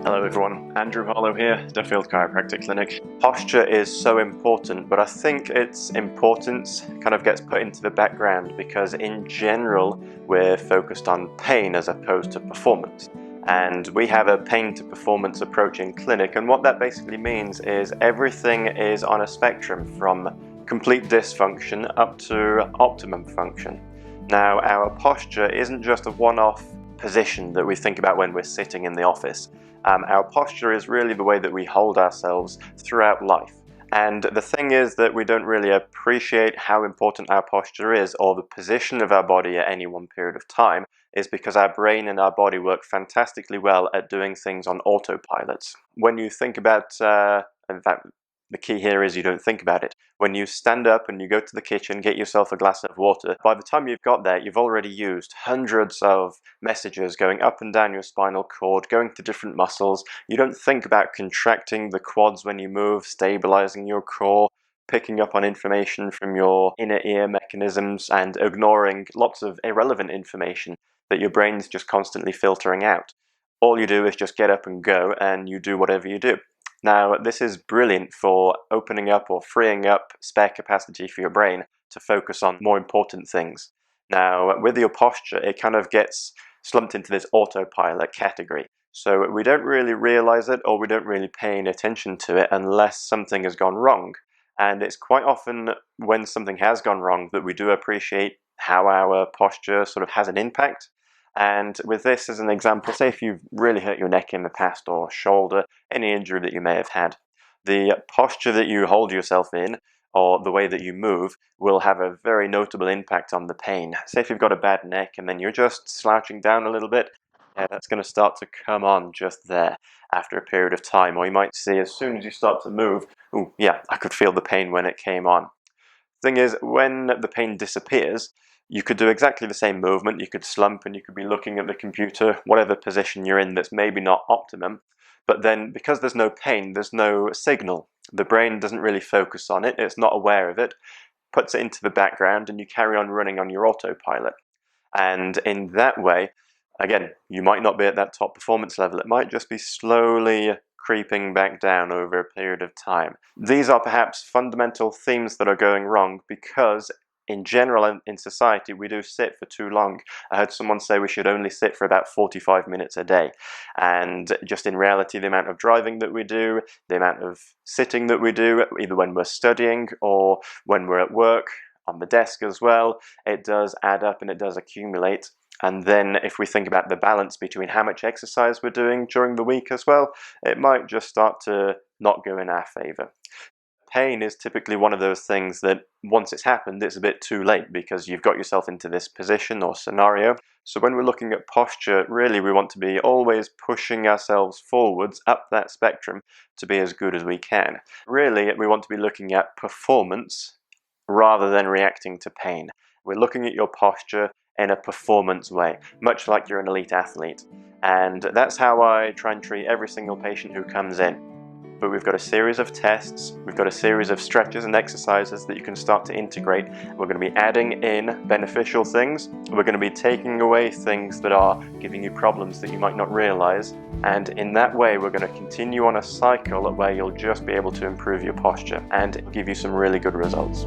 Hello everyone, Andrew Harlow here, Duffield Chiropractic Clinic. Posture is so important, but I think its importance kind of gets put into the background because in general we're focused on pain as opposed to performance. And we have a pain to performance approach in clinic, and what that basically means is everything is on a spectrum from complete dysfunction up to optimum function. Now, our posture isn't just a one-off position that we think about when we're sitting in the office. Our posture is really the way that we hold ourselves throughout life. And the thing is that we don't really appreciate how important our posture is or the position of our body at any one period of time is because our brain and our body work fantastically well at doing things on autopilots. When you think about, in fact, the key here is you don't think about it. When you stand up and you go to the kitchen, get yourself a glass of water, by the time you've got there, you've already used hundreds of messages going up and down your spinal cord, going to different muscles. You don't think about contracting the quads when you move, stabilizing your core, picking up on information from your inner ear mechanisms, and ignoring lots of irrelevant information that your brain's just constantly filtering out. All you do is just get up and go, and you do whatever you do. Now, this is brilliant for opening up or freeing up spare capacity for your brain to focus on more important things. Now, with your posture, it kind of gets slumped into this autopilot category. So we don't really realize it or we don't really pay any attention to it unless something has gone wrong. And it's quite often when something has gone wrong that we do appreciate how our posture sort of has an impact. And with this as an example, say if you've really hurt your neck in the past or shoulder, any injury that you may have had, the posture that you hold yourself in or the way that you move will have a very notable impact on the pain. Say if you've got a bad neck and then you're just slouching down a little bit, that's going to start to come on just there after a period of time. Or you might see as soon as you start to move, oh yeah, I could feel the pain when it came on. Thing is, when the pain disappears, you could do exactly the same movement. You could slump and you could be looking at the computer, whatever position you're in that's maybe not optimum. But then because there's no pain, there's no signal. The brain doesn't really focus on it. It's not aware of it, puts it into the background, and you carry on running on your autopilot. And in that way, again, you might not be at that top performance level. It might just be slowly creeping back down over a period of time. These are perhaps fundamental themes that are going wrong because in general, in society, we do sit for too long. I heard someone say we should only sit for about 45 minutes a day. And just in reality, the amount of driving that we do, the amount of sitting that we do, either when we're studying or when we're at work, on the desk as well, it does add up and it does accumulate. And then if we think about the balance between how much exercise we're doing during the week as well, it might just start to not go in our favor. Pain is typically one of those things that once it's happened, it's a bit too late because you've got yourself into this position or scenario. So when we're looking at posture, really we want to be always pushing ourselves forwards up that spectrum to be as good as we can. Really, we want to be looking at performance rather than reacting to pain. We're looking at your posture in a performance way, much like you're an elite athlete. And that's how I try and treat every single patient who comes in. But we've got a series of tests, we've got a series of stretches and exercises that you can start to integrate. We're going to be adding in beneficial things. We're going to be taking away things that are giving you problems that you might not realize. And in that way, we're going to continue on a cycle where you'll just be able to improve your posture and give you some really good results.